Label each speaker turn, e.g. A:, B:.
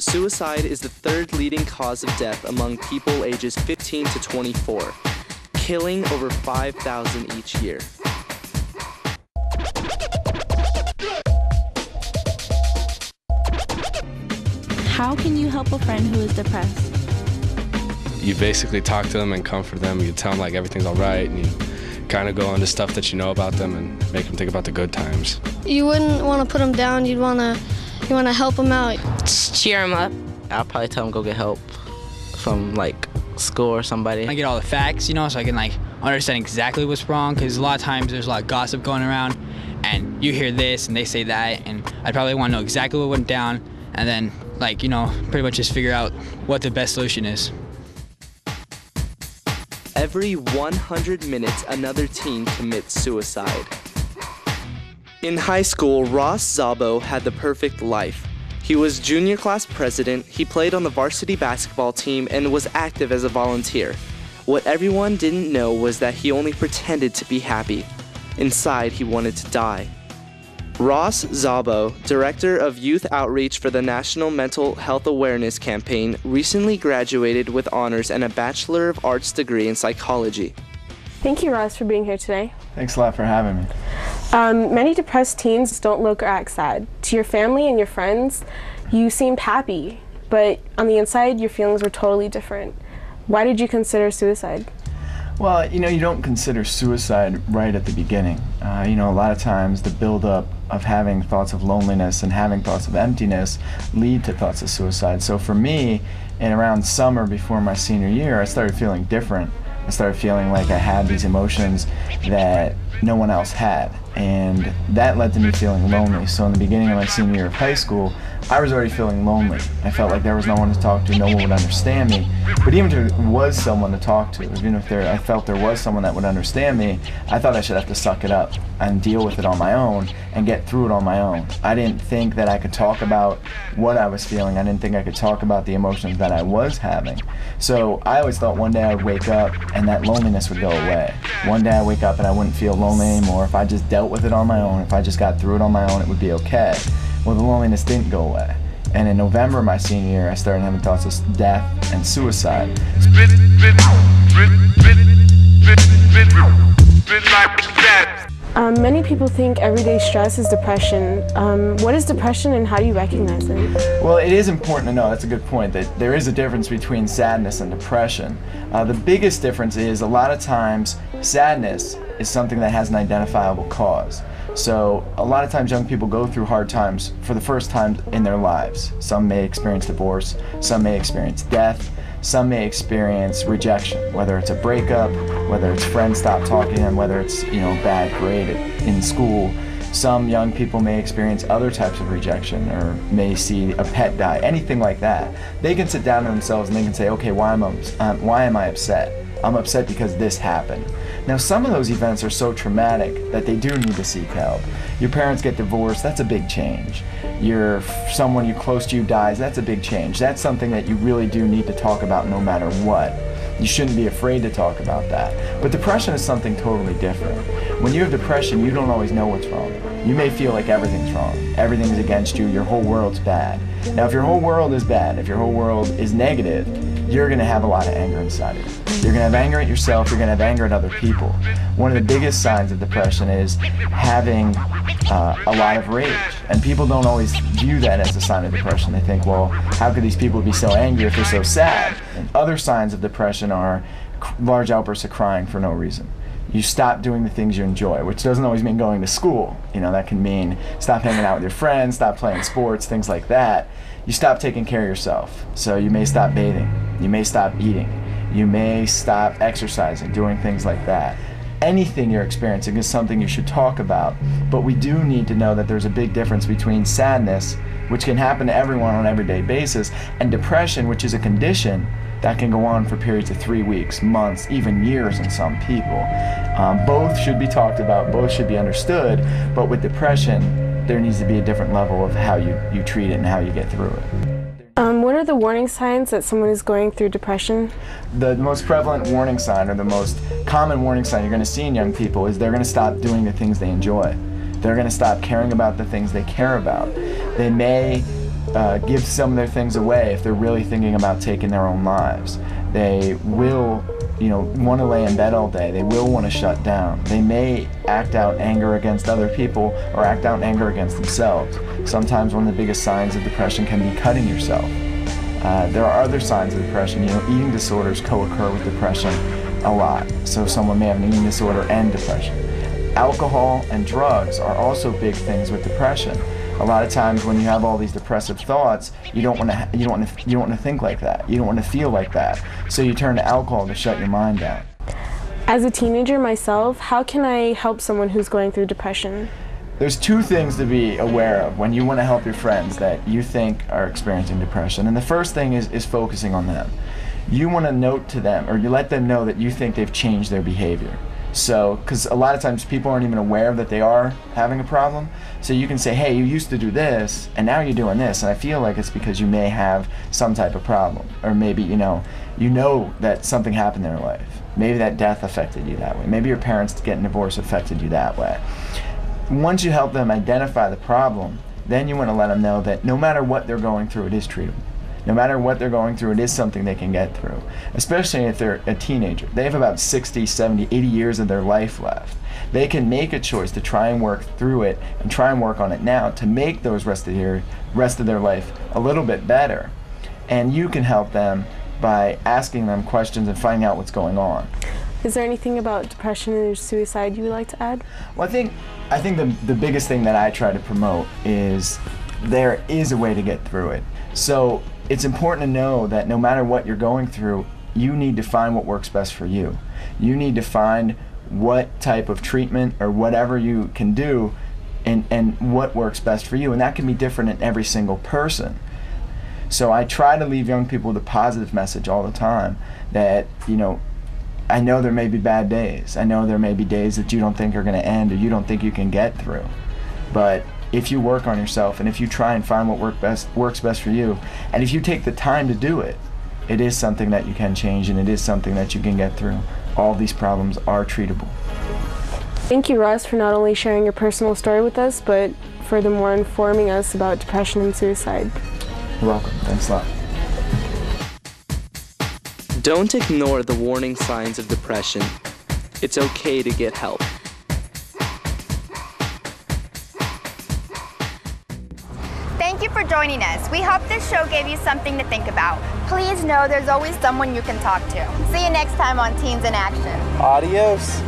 A: Suicide is the third leading cause of death among people ages 15 to 24, killing over 5,000 each year.
B: How can you help a friend who is depressed?
C: You basically talk to them and comfort them. You tell them like everything's all right, and you kind of go into stuff that you know about them and make them think about the good times.
D: You wouldn't want to put them down. You want to help them out.
E: Just cheer them up. I'll probably tell them go get help from like school or somebody.
F: I get all the facts, so I can understand exactly what's wrong, because a lot of times there's a lot of gossip going around and you hear this and they say that, and I'd probably want to know exactly what went down and then pretty much just figure out what the best solution is.
A: Every 100 minutes, another teen commits suicide. In high school, Ross Szabo had the perfect life. He was junior class president, he played on the varsity basketball team, and was active as a volunteer. What everyone didn't know was that he only pretended to be happy. Inside, he wanted to die. Ross Szabo, Director of Youth Outreach for the National Mental Health Awareness Campaign, recently graduated with honors and a Bachelor of Arts degree in psychology.
G: Thank you, Ross, for being here today.
H: Thanks a lot for having me.
G: Many depressed teens don't look or act sad. To your family and your friends, you seemed happy, but on the inside, your feelings were totally different. Why did you consider suicide?
H: Well, you don't consider suicide right at the beginning. A lot of times the buildup of having thoughts of loneliness and having thoughts of emptiness lead to thoughts of suicide. So for me, in around summer before my senior year, I started feeling different. I started feeling like I had these emotions that no one else had, and that led to me feeling lonely. So in the beginning of my senior year of high school, I was already feeling lonely. I felt like there was no one to talk to, no one would understand me. But even if there was someone to talk to, even if I felt there was someone that would understand me, I thought I should have to suck it up and deal with it on my own and get through it on my own. I didn't think that I could talk about what I was feeling. I didn't think I could talk about the emotions that I was having. So I always thought one day I'd wake up and that loneliness would go away. One day I'd wake up and I wouldn't feel lonely anymore. If I just dealt with it on my own, if I just got through it on my own, it would be okay. Well, the loneliness didn't go away. And in November of my senior year, I started having thoughts of death and suicide.
G: Many people think everyday stress is depression. What is depression and how do you recognize it?
H: Well, it is important to know, that's a good point, that there is a difference between sadness and depression. The biggest difference is a lot of times sadness is something that has an identifiable cause. So a lot of times young people go through hard times for the first time in their lives. Some may experience divorce, some may experience death, some may experience rejection, whether it's a breakup, whether it's friends stop talking to them, whether it's bad grade in school. Some young people may experience other types of rejection or may see a pet die, anything like that. They can sit down to themselves and they can say, okay, why am I upset? I'm upset because this happened. Now, some of those events are so traumatic that they do need to seek help. Your parents get divorced, that's a big change. Someone you close to you dies, that's a big change. That's something that you really do need to talk about no matter what. You shouldn't be afraid to talk about that. But depression is something totally different. When you have depression, you don't always know what's wrong. You may feel like everything's wrong. Everything's against you, your whole world's bad. Now, if your whole world is bad, if your whole world is negative, you're going to have a lot of anger inside of you. You're going to have anger at yourself, you're going to have anger at other people. One of the biggest signs of depression is having a lot of rage. And people don't always view that as a sign of depression. They think, well, how could these people be so angry if they're so sad? And other signs of depression are large outbursts of crying for no reason. You stop doing the things you enjoy, which doesn't always mean going to school. That can mean stop hanging out with your friends, stop playing sports, things like that. You stop taking care of yourself. So you may stop bathing, you may stop eating, you may stop exercising, doing things like that. Anything you're experiencing is something you should talk about, but we do need to know that there's a big difference between sadness, which can happen to everyone on an everyday basis, and depression, which is a condition that can go on for periods of 3 weeks, months, even years in some people. Both should be talked about, both should be understood, but with depression, there needs to be a different level of how you treat it and how you get through it.
G: What are the warning signs that someone is going through depression?
H: The most prevalent warning sign, or the most common warning sign you're going to see in young people, is they're going to stop doing the things they enjoy. They're going to stop caring about the things they care about. They may give some of their things away if they're really thinking about taking their own lives. They will, want to lay in bed all day. They will want to shut down. They may act out anger against other people or act out anger against themselves. Sometimes one of the biggest signs of depression can be cutting yourself. There are other signs of depression. Eating disorders co-occur with depression a lot. So someone may have an eating disorder and depression. Alcohol and drugs are also big things with depression. A lot of times when you have all these depressive thoughts, you don't want to think like that. You don't want to feel like that. So you turn to alcohol to shut your mind down.
G: As a teenager myself, how can I help someone who's going through depression?
H: There's two things to be aware of when you want to help your friends that you think are experiencing depression. And the first thing is focusing on them. You want to note to them, or you let them know that you think they've changed their behavior. So, because a lot of times people aren't even aware that they are having a problem. So you can say, hey, you used to do this, and now you're doing this, and I feel like it's because you may have some type of problem. Or maybe, you know that something happened in their life. Maybe that death affected you that way. Maybe your parents getting divorced affected you that way. Once you help them identify the problem, then you want to let them know that no matter what they're going through, it is treatable. No matter what they're going through, it is something they can get through, especially if they're a teenager. They have about 60, 70, 80 years of their life left. They can make a choice to try and work through it and try and work on it now to make those rest of their life a little bit better. And you can help them by asking them questions and finding out what's going on.
G: Is there anything about depression and suicide you would like to add?
H: Well, I think the biggest thing that I try to promote is there is a way to get through it. So it's important to know that no matter what you're going through, you need to find what works best for you. You need to find what type of treatment or whatever you can do and what works best for you. And that can be different in every single person. So I try to leave young people with a positive message all the time that, I know there may be bad days. I know there may be days that you don't think are going to end or you don't think you can get through. But if you work on yourself and if you try and find what works best for you, and if you take the time to do it, it is something that you can change and it is something that you can get through. All these problems are treatable.
G: Thank you, Russ, for not only sharing your personal story with us, but furthermore informing us about depression and suicide.
H: You're welcome. Thanks a lot.
A: Don't ignore the warning signs of depression. It's okay to get help.
I: Thank you for joining us. We hope this show gave you something to think about. Please know there's always someone you can talk to. See you next time on Teens in Action.
A: Adios.